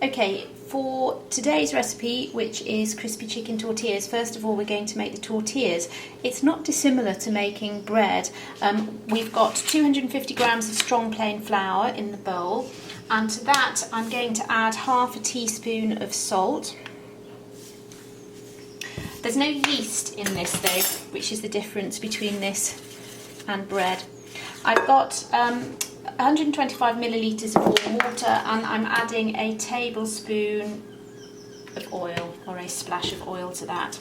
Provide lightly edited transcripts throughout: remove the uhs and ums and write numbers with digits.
Okay, for today's recipe, which is crispy chicken tortillas, first of all we're going to make the tortillas. It's not dissimilar to making bread. We've got 250 grams of strong plain flour in the bowl, and to that I'm going to add half a teaspoon of salt. There's no yeast in this though, which is the difference between this and bread. I've got 125 millilitres of warm water, and I'm adding a tablespoon of oil, or a splash of oil, to that.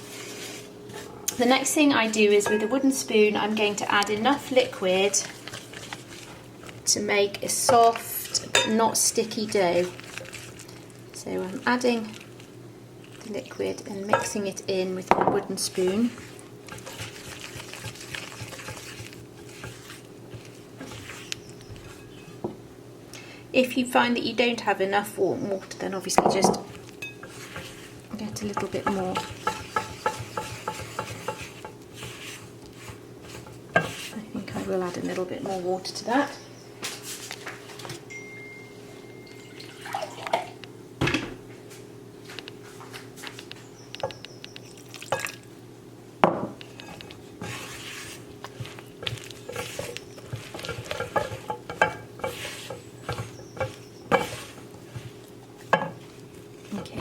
The next thing I do is, with a wooden spoon, I'm going to add enough liquid to make a soft, not sticky dough. So I'm adding the liquid and mixing it in with my wooden spoon. If you find that you don't have enough warm water, then obviously just get a little bit more. I think I will add a little bit more water to that.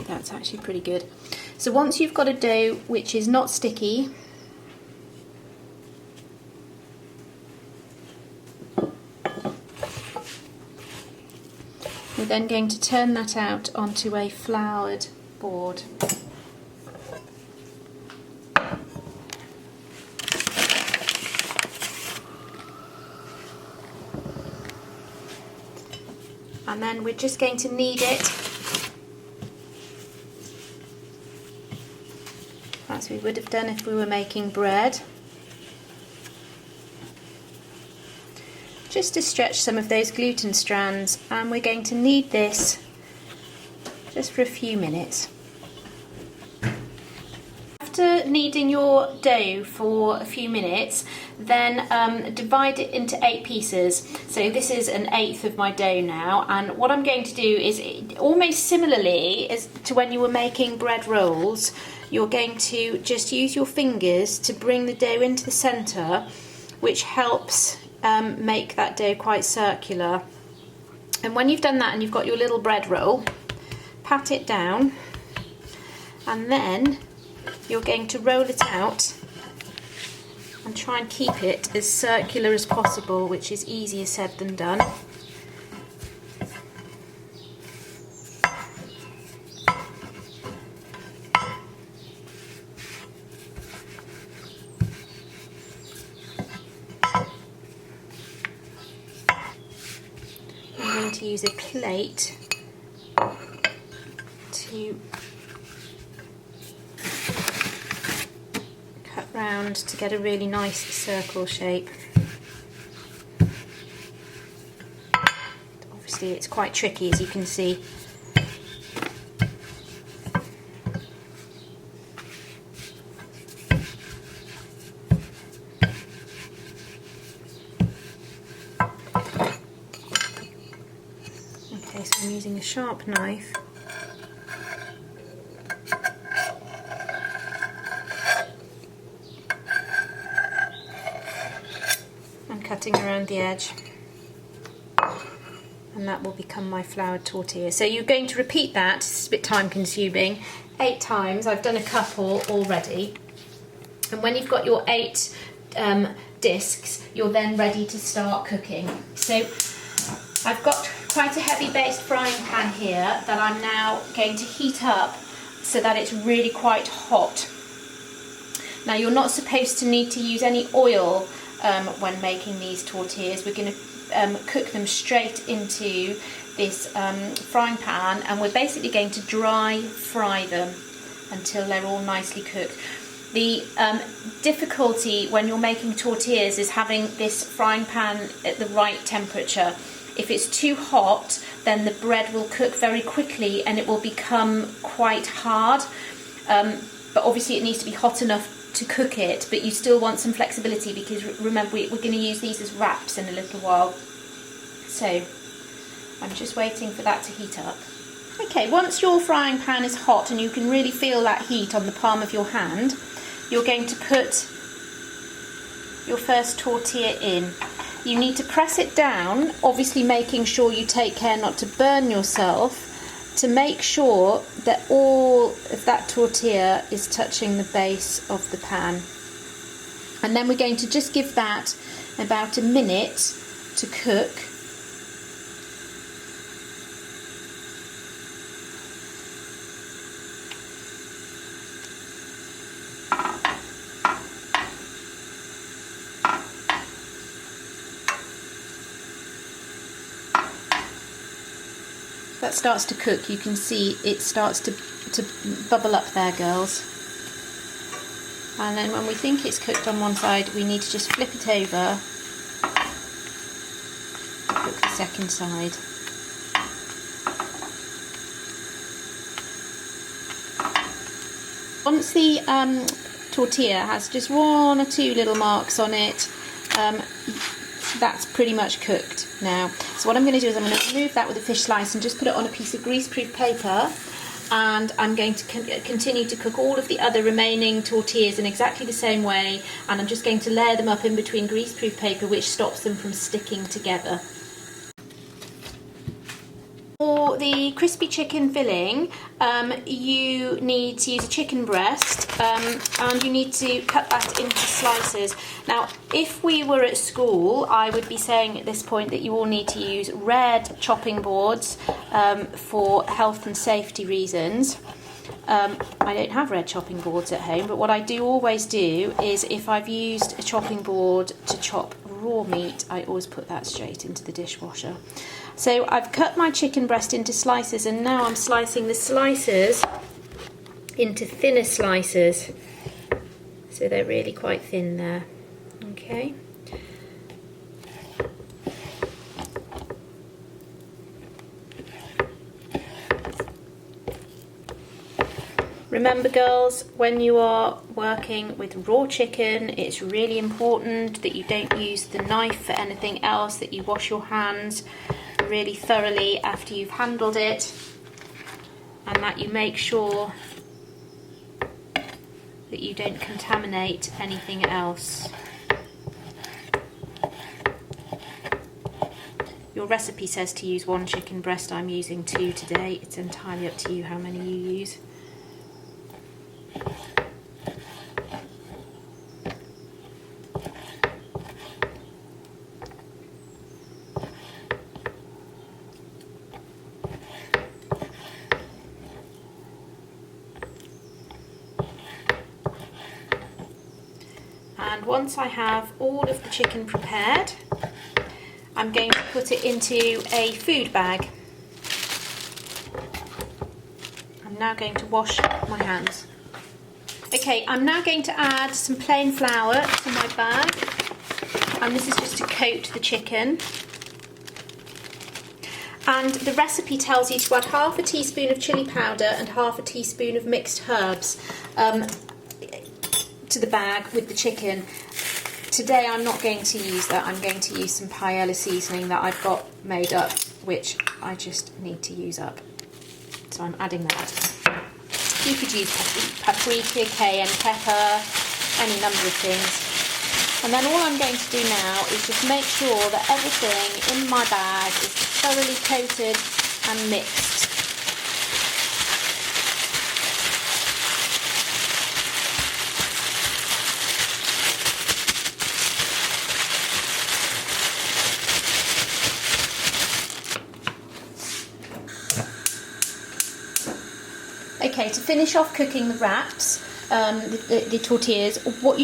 That's actually pretty good. So once you've got a dough which is not sticky, we're then going to turn that out onto a floured board. And then we're just going to knead it as we would have done if we were making bread, just to stretch some of those gluten strands, and we're going to knead this just for a few minutes. After kneading your dough for a few minutes, then divide it into 8 pieces. So this is 1/8 of my dough now, and what I'm going to do is, almost similarly as to when you were making bread rolls, you're going to just use your fingers to bring the dough into the centre, which helps make that dough quite circular. And when you've done that and you've got your little bread roll, pat it down, and then you're going to roll it out and try and keep it as circular as possible, which is easier said than done. I'm going to use a plate to cut round to get a really nice circle shape. Obviously it's quite tricky, as you can see. Okay, so I'm using a sharp knife and cutting around the edge, and that will become my floured tortilla. So you're going to repeat that, it's a bit time consuming, 8 times. I've done a couple already, and when you've got your 8 discs, you're then ready to start cooking. So I've got quite a heavy based frying pan here that I'm now going to heat up so that it's really quite hot. Now, you're not supposed to need to use any oil when making these tortillas. We're going to cook them straight into this frying pan, and we're basically going to dry fry them until they're all nicely cooked. The difficulty when you're making tortillas is having this frying pan at the right temperature. If it's too hot, then the bread will cook very quickly and it will become quite hard. But obviously it needs to be hot enough to cook it, but you still want some flexibility, because remember we're going to use these as wraps in a little while. So I'm just waiting for that to heat up. Okay, once your frying pan is hot and you can really feel that heat on the palm of your hand, you're going to put your first tortilla in. You need to press it down, obviously making sure you take care not to burn yourself, to make sure that all of that tortilla is touching the base of the pan. And then we're going to just give that about a minute to cook. That starts to cook, you can see it starts to bubble up there, girls. And then when we think it's cooked on one side, we need to just flip it over, cook the second side. Once the tortilla has just one or two little marks on it, that's pretty much cooked now. So what I'm going to do is I'm going to remove that with a fish slice and just put it on a piece of greaseproof paper, and I'm going to continue to cook all of the other remaining tortillas in exactly the same way, and I'm just going to layer them up in between greaseproof paper, which stops them from sticking together. For the crispy chicken filling, you need to use a chicken breast, and you need to cut that into slices. Now, if we were at school, I would be saying at this point that you all need to use red chopping boards for health and safety reasons. I don't have red chopping boards at home, but what I do always do is, if I've used a chopping board to chop raw meat, I always put that straight into the dishwasher. So I've cut my chicken breast into slices, and now I'm slicing the slices into thinner slices, so they're really quite thin there. Okay. Remember, girls, when you are working with raw chicken, it's really important that you don't use the knife for anything else, that you wash your hands really thoroughly after you've handled it, and that you make sure that you don't contaminate anything else. Your recipe says to use 1 chicken breast. I'm using 2 today. It's entirely up to you how many you use. And once I have all of the chicken prepared, I'm going to put it into a food bag. I'm now going to wash my hands. Okay, I'm now going to add some plain flour to my bag, and this is just to coat the chicken. And the recipe tells you to add half a teaspoon of chili powder and half a teaspoon of mixed herbs to the bag with the chicken. Today I'm not going to use that. I'm going to use some paella seasoning that I've got made up, which I just need to use up. So I'm adding that. You could use paprika, cayenne pepper, any number of things. And then all I'm going to do now is just make sure that everything in my bag is thoroughly coated and mixed. Okay, to finish off cooking the wraps, the tortillas, what you